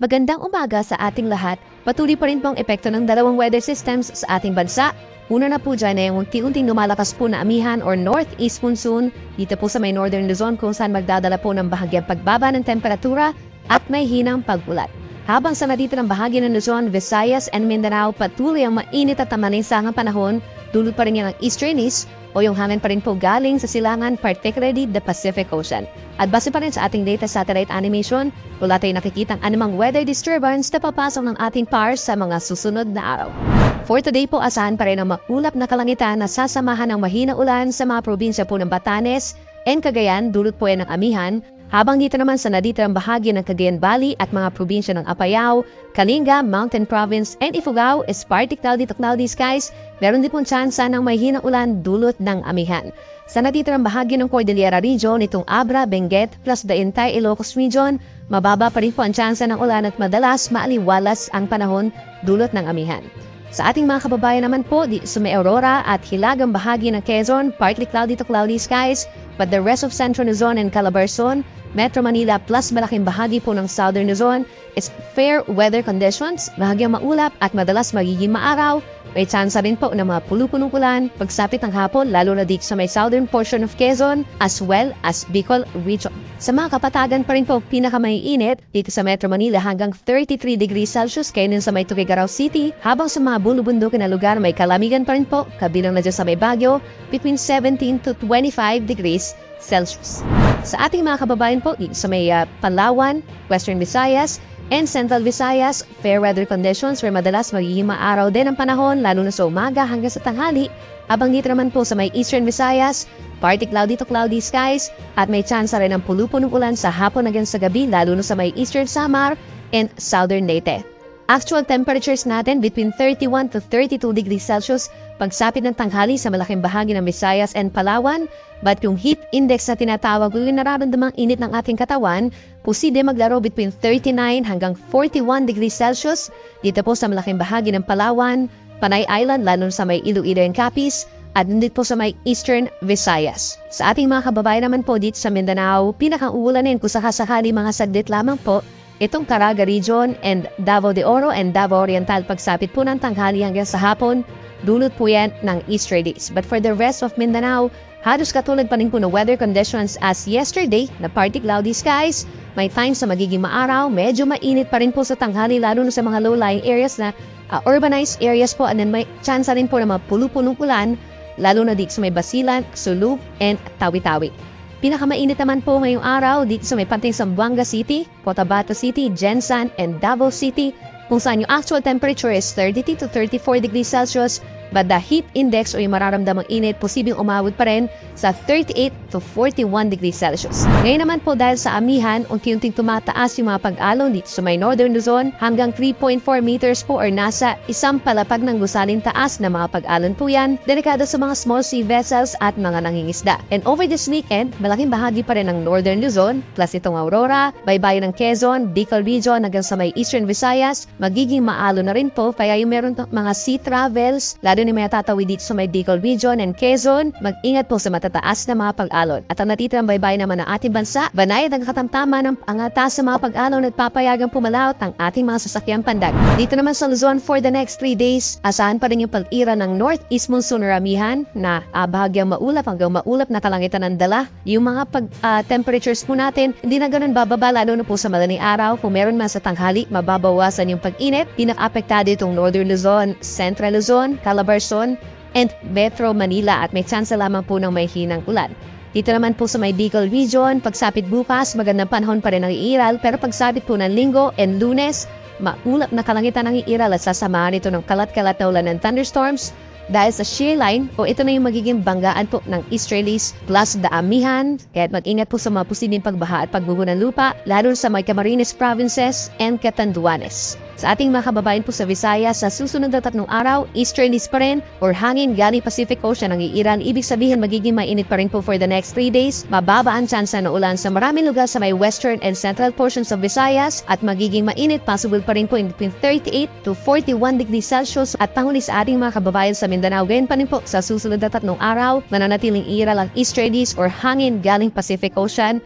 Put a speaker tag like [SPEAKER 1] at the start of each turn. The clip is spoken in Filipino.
[SPEAKER 1] Magandang umaga sa ating lahat. Patuloy pa rin po ang epekto ng dalawang weather systems sa ating bansa. Una na po dyan ay yung unti-unting lumalakas po na amihan or northeast monsoon dito po sa may northern Luzon kung saan magdadala po ng bahagyang pagbaba ng temperatura at may hinang pag-ulat. Habang sa natitira ng bahagi ng Luzon, Visayas and Mindanao, patuloy ang mainit at maninsangang panahon, dulot pa rin yan ang easterlies o yung hangin pa rin po galing sa silangan, particularly the Pacific Ocean. At base pa rin sa ating data satellite animation, wala tayong nakikitang anumang weather disturbance na papasok ng ating PARS sa mga susunod na araw. For today po, asahan pa rin ang maulap na kalangitan na sasamahan ng mahina ulan sa mga probinsya po ng Batanes and Cagayan, dulot po yan ng amihan, habang dito naman sa naditirang bahagi ng Cagayan Valley at mga probinsya ng Apayao, Kalinga, Mountain Province, and Ifugao is partly cloudy to cloudy skies, meron din pong tsansa ng may hinang ulan dulot ng amihan. Sa natitirang bahagi ng Cordillera Region, itong Abra, Benguet, plus the entire Ilocos Region, mababa pa rin po ang tsansa ng ulan at madalas maaliwalas ang panahon dulot ng amihan. Sa ating mga kababayan naman po, sa may Aurora at hilagang bahagi ng Quezon, partly cloudy to cloudy skies, but the rest of Central Luzon and Calabarzon, Metro Manila plus malaking bahagi po ng Southern Luzon is fair weather conditions, bahagyang maulap at madalas magiging maaraw. May tsansa rin po ng mga pulupunong ulan pagsapit ng hapon, lalo na dito sa may southern portion of Quezon as well as Bicol Region. Sa mga kapatagan pa rin po pinakamaiinit dito sa Metro Manila hanggang 33 degrees Celsius, kayo sa may Tuguegarao City, habang sa mga bulubundukin na lugar may kalamigan pa rin po, kabilang na dyan sa may Baguio, between 17 to 25 degrees Celsius. Sa ating mga kababayan po sa may Palawan, Western Visayas, and Central Visayas, fair weather conditions where madalas magiging maaraw din ang panahon lalo na sa umaga hanggang sa tanghali. Habang dito naman po sa may Eastern Visayas, partly cloudy to cloudy skies at may tsansa rin ng pulupunong ulan sa hapon hanggang sa gabi lalo na sa may Eastern Samar and Southern Leyte. Actual temperatures natin between 31 to 32 degrees Celsius pagsapit ng tanghali sa malaking bahagi ng Visayas and Palawan, but yung heat index na tinatawag o yung nararamdamang init ng ating katawan, posible maglaro between 39 hanggang 41 degrees Celsius dito po sa malaking bahagi ng Palawan, Panay Island lalo sa may Iloilo and Capiz, at nandito po sa may Eastern Visayas. Sa ating mga kababayan naman po dito sa Mindanao, pinakang-uulanin kung sakasakali mga saglit lamang po itong Caraga Region and Davao de Oro and Davao Oriental pagsapit po ng tanghali hanggang sa hapon, dulot po yan ng easterlies. But for the rest of Mindanao, halos katulad pa rin po ng weather conditions as yesterday na partly cloudy skies, may times na magiging maaraw, medyo mainit pa rin po sa tanghali lalo na sa mga low-lying areas na urbanized areas po, and then may chance rin po na mapulo-punong ulan lalo na dito sa may Basilan, Sulu, and Tawi-Tawi. Pinakamainit naman po ngayong araw dito sa may Panting Zamboanga City, Cotabato City, Jensan, and Davao City, kung saan yung actual temperature is 32 to 34 degrees Celsius, but the heat index o yung mararamdamang init posibleng umabot pa rin sa 38 to 41 degrees Celsius. Ngayon naman po dahil sa amihan, unti-unting tumataas yung mga pag-alon dito sa may Northern Luzon hanggang 3.4 meters po or nasa isang palapag ng gusaling taas na mga pag-alon po yan, delikado sa mga small sea vessels at mga nangingisda. And over this weekend, malaking bahagi pa rin ng Northern Luzon plus itong Aurora, baybayin ng Quezon, Bicol Region hanggang sa may Eastern Visayas, magiging maalon na rin po kaya yung meron mga sea travels, lalo na may tatawid dito sa may Bicol Region and Quezon, mag-ingat po sa matataas na mga pag-alon. At ang natitirang baybay naman ng ating bansa, banayad ang katamtama ng angatas sa mga pag-alon at papayagang pumalaot ang ating mga sasakyang pandag. Dito naman sa Luzon for the next 3 days, asahan pa rin yung pag-ira ng northeast monsoon ramihan na bahagyang maulap hanggang maulap na kalangitan ng dala. Yung mga temperatures po natin, hindi na ganun bababa lalo na po sa madaling araw. Kung meron man sa tanghali, mababawasan yung pag-init. Pinaka-apektado itong Northern Luzon, Central Luzon, Calabarzon, and Metro Manila at may tsansa lamang po ng may hinang ulan. Dito naman po sa may Bicol Region, pagsapit bukas, magandang panahon pa rin ang iiral, pero pagsapit po ng Linggo and Lunes, maulap na kalangitan ang iiral at sasamahan ito ng kalat-kalat na ulan ng thunderstorms dahil sa shear line o ito na yung magiging banggaan po ng easterlies plus the amihan, kaya mag-ingat po sa mga posibleng pagbaha at pagbuho ng lupa, lalo sa may Camarines Provinces and Catanduanes. Sa ating mga kababayan po sa Visayas, sa susunod na 3 araw, easterlies pa rin or hangin galing Pacific Ocean ang iiral. Ibig sabihin magiging mainit pa rin po for the next 3 days. Mababa ang tsansa na ulan sa maraming lugar sa may western and central portions of Visayas at magiging mainit, possible pa rin po in between 38 to 41 degrees Celsius. At panghuli sa ating mga kababayan sa Mindanao, gayon pa rin po sa susunod na 3 araw, mananatiling iiral ang easterlies or hangin galing Pacific Ocean